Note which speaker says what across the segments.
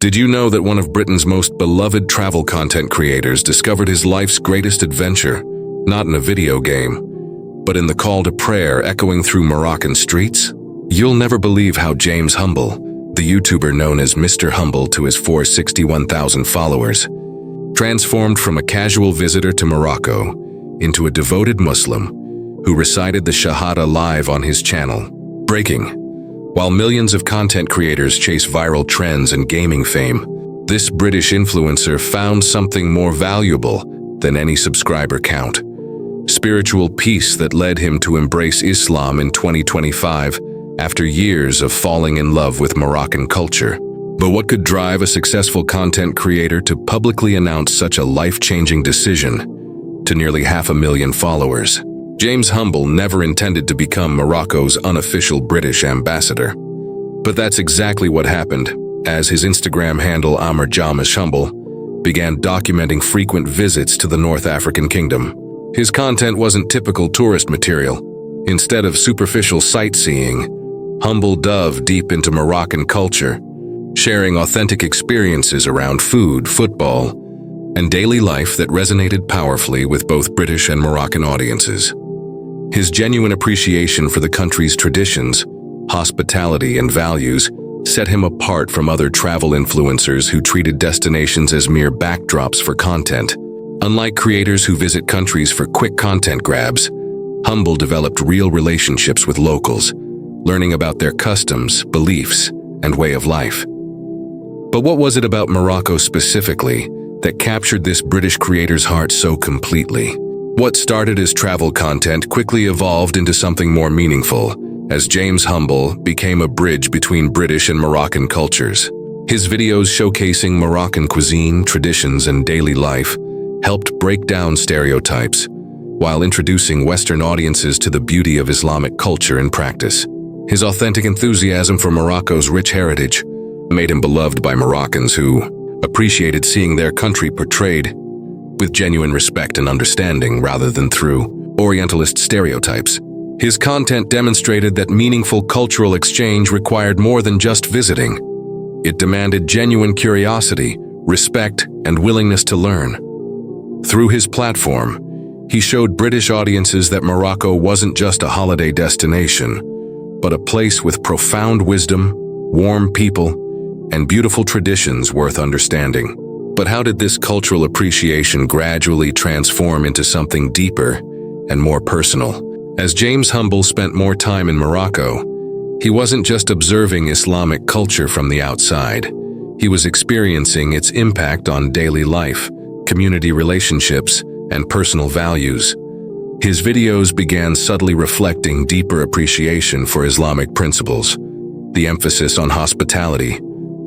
Speaker 1: Did you know that one of Britain's most beloved travel content creators discovered his life's greatest adventure, not in a video game, but in the call to prayer echoing through Moroccan streets? You'll never believe how James Humble, the YouTuber known as Mr. Humble to his 461,000 followers, transformed from a casual visitor to Morocco into a devoted Muslim who recited the Shahada live on his channel. Breaking. While millions of content creators chase viral trends and gaming fame, this British influencer found something more valuable than any subscriber count: spiritual peace that led him to embrace Islam in 2025 after years of falling in love with Moroccan culture. But what could drive a successful content creator to publicly announce such a life-changing decision to nearly 500,000 followers? James Humble never intended to become Morocco's unofficial British ambassador. But that's exactly what happened, as his Instagram handle Amr Jamish Humble began documenting frequent visits to the North African kingdom. His content wasn't typical tourist material. Instead of superficial sightseeing, Humble dove deep into Moroccan culture, sharing authentic experiences around food, football, and daily life that resonated powerfully with both British and Moroccan audiences. His genuine appreciation for the country's traditions, hospitality, and values set him apart from other travel influencers who treated destinations as mere backdrops for content. Unlike creators who visit countries for quick content grabs, Humble developed real relationships with locals, learning about their customs, beliefs, and way of life. But what was it about Morocco specifically that captured this British creator's heart so completely? What started as travel content quickly evolved into something more meaningful, as James Humble became a bridge between British and Moroccan cultures. His videos showcasing Moroccan cuisine, traditions, and daily life helped break down stereotypes, while introducing Western audiences to the beauty of Islamic culture and practice. His authentic enthusiasm for Morocco's rich heritage made him beloved by Moroccans who appreciated seeing their country portrayed with genuine respect and understanding rather than through Orientalist stereotypes. His content demonstrated that meaningful cultural exchange required more than just visiting. It demanded genuine curiosity, respect, and willingness to learn. Through his platform, he showed British audiences that Morocco wasn't just a holiday destination, but a place with profound wisdom, warm people, and beautiful traditions worth understanding. But how did this cultural appreciation gradually transform into something deeper and more personal? As James Humble spent more time in Morocco, he wasn't just observing Islamic culture from the outside. He was experiencing its impact on daily life, community relationships, and personal values. His videos began subtly reflecting deeper appreciation for Islamic principles, the emphasis on hospitality,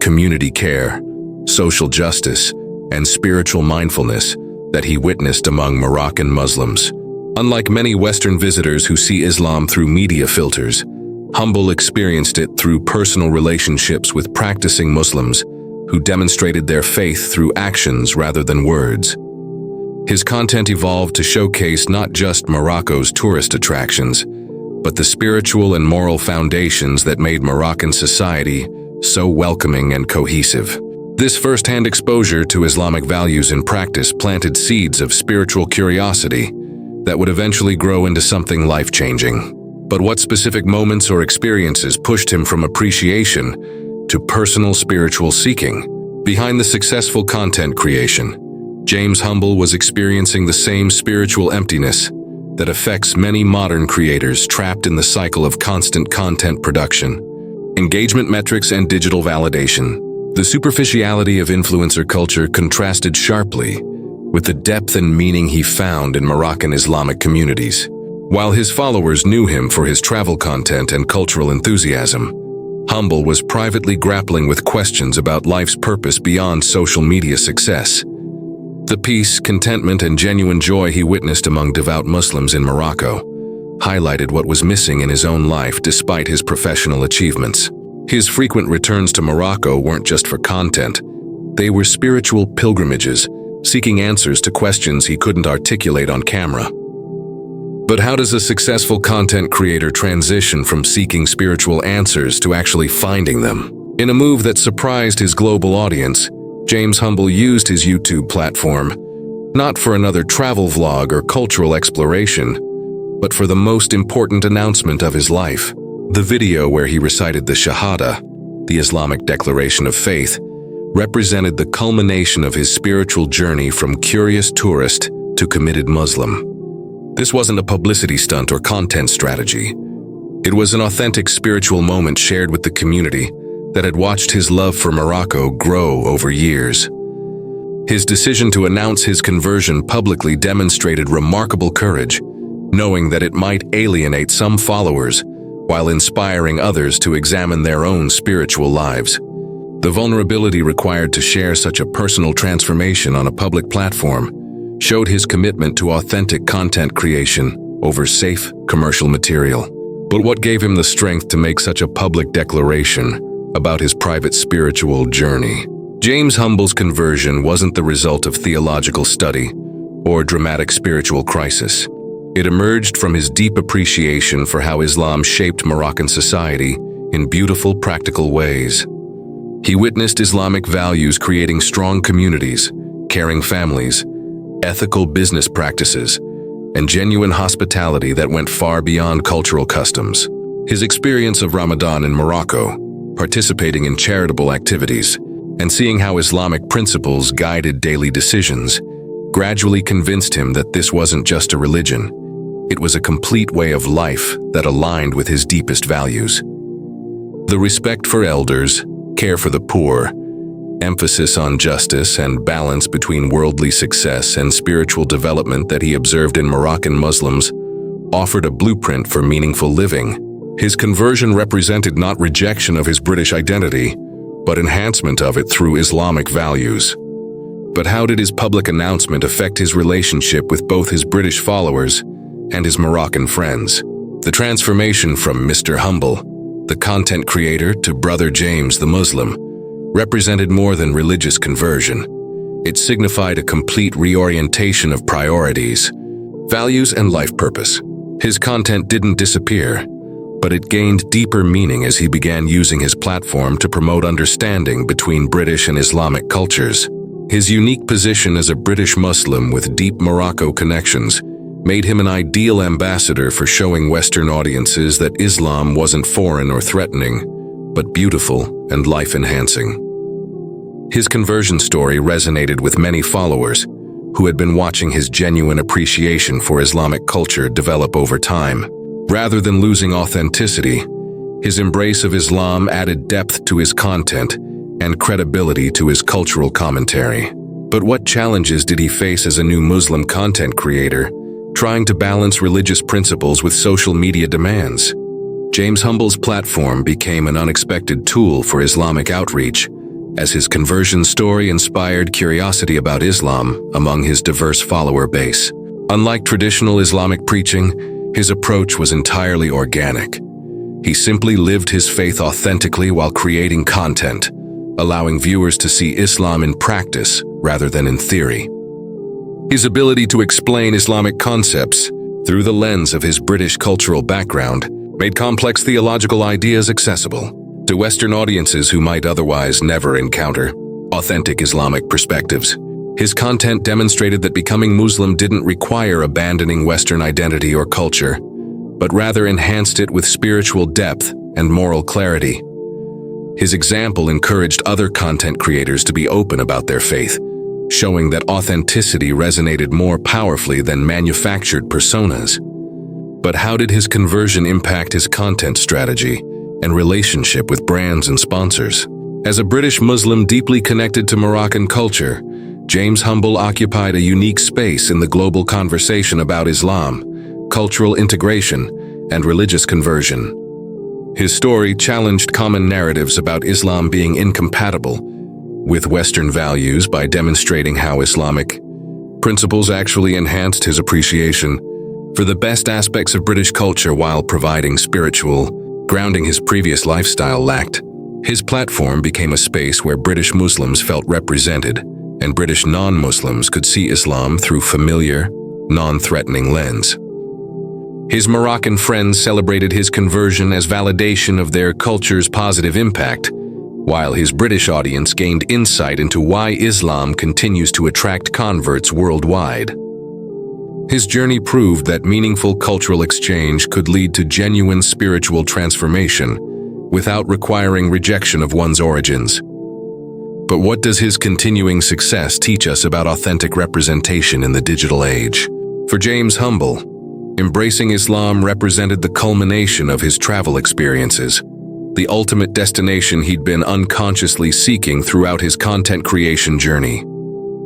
Speaker 1: community care, social justice, and spiritual mindfulness that he witnessed among Moroccan Muslims. Unlike many Western visitors who see Islam through media filters, Humble experienced it through personal relationships with practicing Muslims who demonstrated their faith through actions rather than words. His content evolved to showcase not just Morocco's tourist attractions, but the spiritual and moral foundations that made Moroccan society so welcoming and cohesive. This first-hand exposure to Islamic values in practice planted seeds of spiritual curiosity that would eventually grow into something life-changing. But what specific moments or experiences pushed him from appreciation to personal spiritual seeking? Behind the successful content creation, James Humble was experiencing the same spiritual emptiness that affects many modern creators trapped in the cycle of constant content production, engagement metrics, and digital validation. The superficiality of influencer culture contrasted sharply with the depth and meaning he found in Moroccan Islamic communities. While his followers knew him for his travel content and cultural enthusiasm, Humble was privately grappling with questions about life's purpose beyond social media success. The peace, contentment, and genuine joy he witnessed among devout Muslims in Morocco highlighted what was missing in his own life despite his professional achievements. His frequent returns to Morocco weren't just for content. They were spiritual pilgrimages, seeking answers to questions he couldn't articulate on camera. But how does a successful content creator transition from seeking spiritual answers to actually finding them? In a move that surprised his global audience, James Humble used his YouTube platform not for another travel vlog or cultural exploration, but for the most important announcement of his life. The video where he recited the Shahada, the Islamic declaration of faith, represented the culmination of his spiritual journey from curious tourist to committed Muslim. This wasn't a publicity stunt or content strategy. It was an authentic spiritual moment shared with the community that had watched his love for Morocco grow over years. His decision to announce his conversion publicly demonstrated remarkable courage, knowing that it might alienate some followers while inspiring others to examine their own spiritual lives. The vulnerability required to share such a personal transformation on a public platform showed his commitment to authentic content creation over safe commercial material. But what gave him the strength to make such a public declaration about his private spiritual journey? James Humble's conversion wasn't the result of theological study or dramatic spiritual crisis. It emerged from his deep appreciation for how Islam shaped Moroccan society in beautiful, practical ways. He witnessed Islamic values creating strong communities, caring families, ethical business practices, and genuine hospitality that went far beyond cultural customs. His experience of Ramadan in Morocco, participating in charitable activities, and seeing how Islamic principles guided daily decisions gradually convinced him that this wasn't just a religion. It was a complete way of life that aligned with his deepest values. The respect for elders, care for the poor, emphasis on justice and balance between worldly success and spiritual development that he observed in Moroccan Muslims offered a blueprint for meaningful living. His conversion represented not rejection of his British identity, but enhancement of it through Islamic values. But how did his public announcement affect his relationship with both his British followers and his Moroccan friends? The transformation from Mr. Humble, the content creator, to Brother James the Muslim, represented more than religious conversion. It signified a complete reorientation of priorities, values, and life purpose. His content didn't disappear, but it gained deeper meaning as he began using his platform to promote understanding between British and Islamic cultures. His unique position as a British Muslim with deep Morocco connections made him an ideal ambassador for showing Western audiences that Islam wasn't foreign or threatening, but beautiful and life-enhancing. His conversion story resonated with many followers who had been watching his genuine appreciation for Islamic culture develop over time. Rather than losing authenticity, his embrace of Islam added depth to his content and credibility to his cultural commentary. But what challenges did he face as a new Muslim content creator, trying to balance religious principles with social media demands? James Humble's platform became an unexpected tool for Islamic outreach, as his conversion story inspired curiosity about Islam among his diverse follower base. Unlike traditional Islamic preaching, his approach was entirely organic. He simply lived his faith authentically while creating content, allowing viewers to see Islam in practice rather than in theory. His ability to explain Islamic concepts through the lens of his British cultural background made complex theological ideas accessible to Western audiences who might otherwise never encounter authentic Islamic perspectives. His content demonstrated that becoming Muslim didn't require abandoning Western identity or culture, but rather enhanced it with spiritual depth and moral clarity. His example encouraged other content creators to be open about their faith, showing that authenticity resonated more powerfully than manufactured personas. But how did his conversion impact his content strategy and relationship with brands and sponsors? As a British Muslim deeply connected to Moroccan culture, James Humble occupied a unique space in the global conversation about Islam, cultural integration, and religious conversion. His story challenged common narratives about Islam being incompatible with Western values by demonstrating how Islamic principles actually enhanced his appreciation for the best aspects of British culture while providing spiritual grounding his previous lifestyle lacked. His platform became a space where British Muslims felt represented, and British non-Muslims could see Islam through familiar, non-threatening lens. His Moroccan friends celebrated his conversion as validation of their culture's positive impact, while his British audience gained insight into why Islam continues to attract converts worldwide. His journey proved that meaningful cultural exchange could lead to genuine spiritual transformation without requiring rejection of one's origins. But what does his continuing success teach us about authentic representation in the digital age? For James Humble, embracing Islam represented the culmination of his travel experiences, the ultimate destination he'd been unconsciously seeking throughout his content creation journey.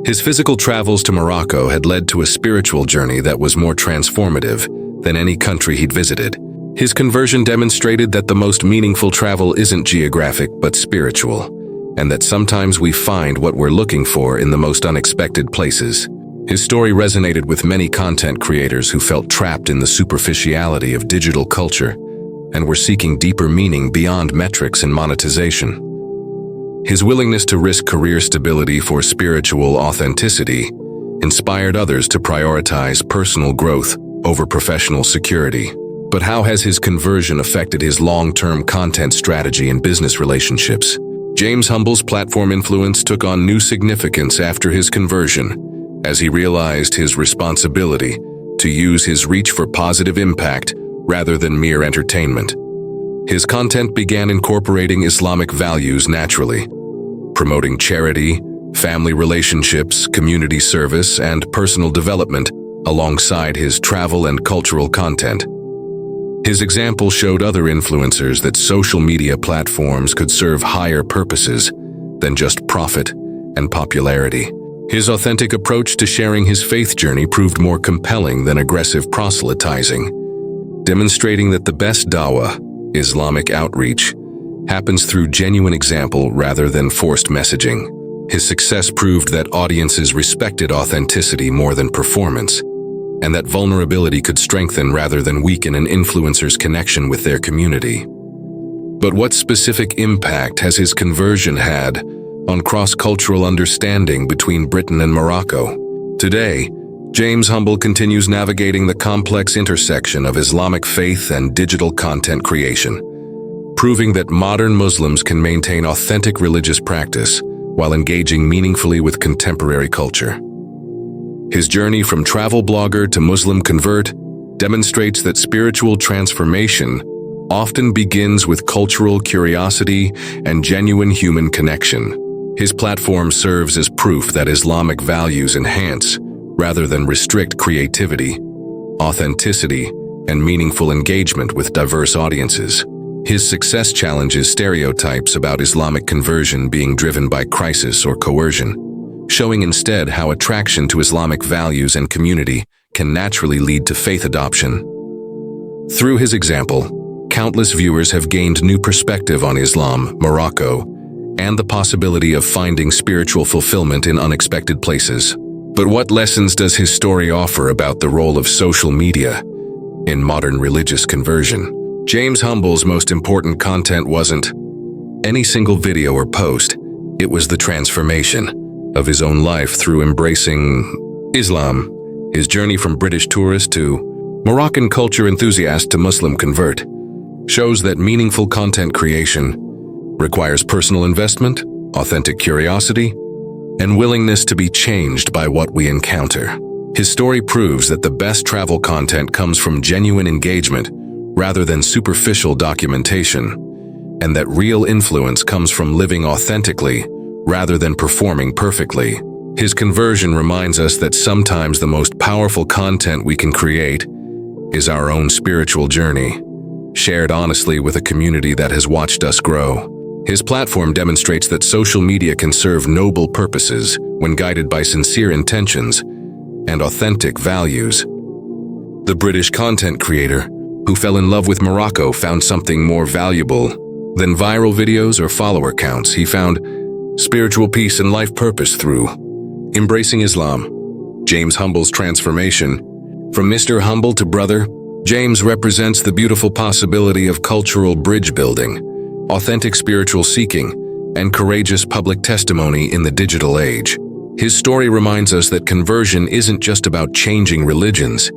Speaker 1: His physical travels to Morocco had led to a spiritual journey that was more transformative than any country he'd visited. His conversion demonstrated that the most meaningful travel isn't geographic but spiritual, and that sometimes we find what we're looking for in the most unexpected places. His story resonated with many content creators who felt trapped in the superficiality of digital culture and were seeking deeper meaning beyond metrics and monetization. His willingness to risk career stability for spiritual authenticity inspired others to prioritize personal growth over professional security. But how has his conversion affected his long-term content strategy and business relationships? James Humble's platform influence took on new significance after his conversion, as he realized his responsibility to use his reach for positive impact rather than mere entertainment. His content began incorporating Islamic values naturally, promoting charity, family relationships, community service, and personal development alongside his travel and cultural content. His example showed other influencers that social media platforms could serve higher purposes than just profit and popularity. His authentic approach to sharing his faith journey proved more compelling than aggressive proselytizing, demonstrating that the best dawah, Islamic outreach, happens through genuine example rather than forced messaging. His success proved that audiences respected authenticity more than performance, and that vulnerability could strengthen rather than weaken an influencer's connection with their community. But what specific impact has his conversion had on cross-cultural understanding between Britain and Morocco? Today, James Humble continues navigating the complex intersection of Islamic faith and digital content creation, proving that modern Muslims can maintain authentic religious practice while engaging meaningfully with contemporary culture. His journey from travel blogger to Muslim convert demonstrates that spiritual transformation often begins with cultural curiosity and genuine human connection. His platform serves as proof that Islamic values enhance, rather than restrict, creativity, authenticity, and meaningful engagement with diverse audiences. His success challenges stereotypes about Islamic conversion being driven by crisis or coercion, showing instead how attraction to Islamic values and community can naturally lead to faith adoption. Through his example, countless viewers have gained new perspective on Islam, Morocco, and the possibility of finding spiritual fulfillment in unexpected places. But what lessons does his story offer about the role of social media in modern religious conversion? James Humble's most important content wasn't any single video or post. It was the transformation of his own life through embracing Islam. His journey from British tourist to Moroccan culture enthusiast to Muslim convert shows that meaningful content creation requires personal investment, authentic curiosity, and willingness to be changed by what we encounter. His story proves that the best travel content comes from genuine engagement rather than superficial documentation, and that real influence comes from living authentically rather than performing perfectly. His conversion reminds us that sometimes the most powerful content we can create is our own spiritual journey, shared honestly with a community that has watched us grow. His platform demonstrates that social media can serve noble purposes when guided by sincere intentions and authentic values. The British content creator who fell in love with Morocco found something more valuable than viral videos or follower counts. He found spiritual peace and life purpose through embracing Islam. James Humble's transformation. From Mr. Humble to brother, James represents the beautiful possibility of cultural bridge building, authentic spiritual seeking, and courageous public testimony in the digital age. His story reminds us that conversion isn't just about changing religions.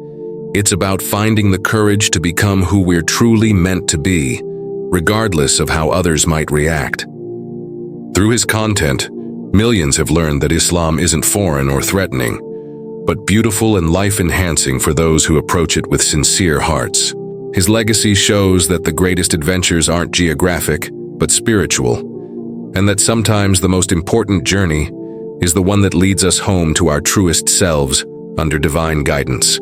Speaker 1: It's about finding the courage to become who we're truly meant to be, regardless of how others might react. Through his content, millions have learned that Islam isn't foreign or threatening, but beautiful and life-enhancing for those who approach it with sincere hearts. His legacy shows that the greatest adventures aren't geographic, but spiritual, and that sometimes the most important journey is the one that leads us home to our truest selves under divine guidance.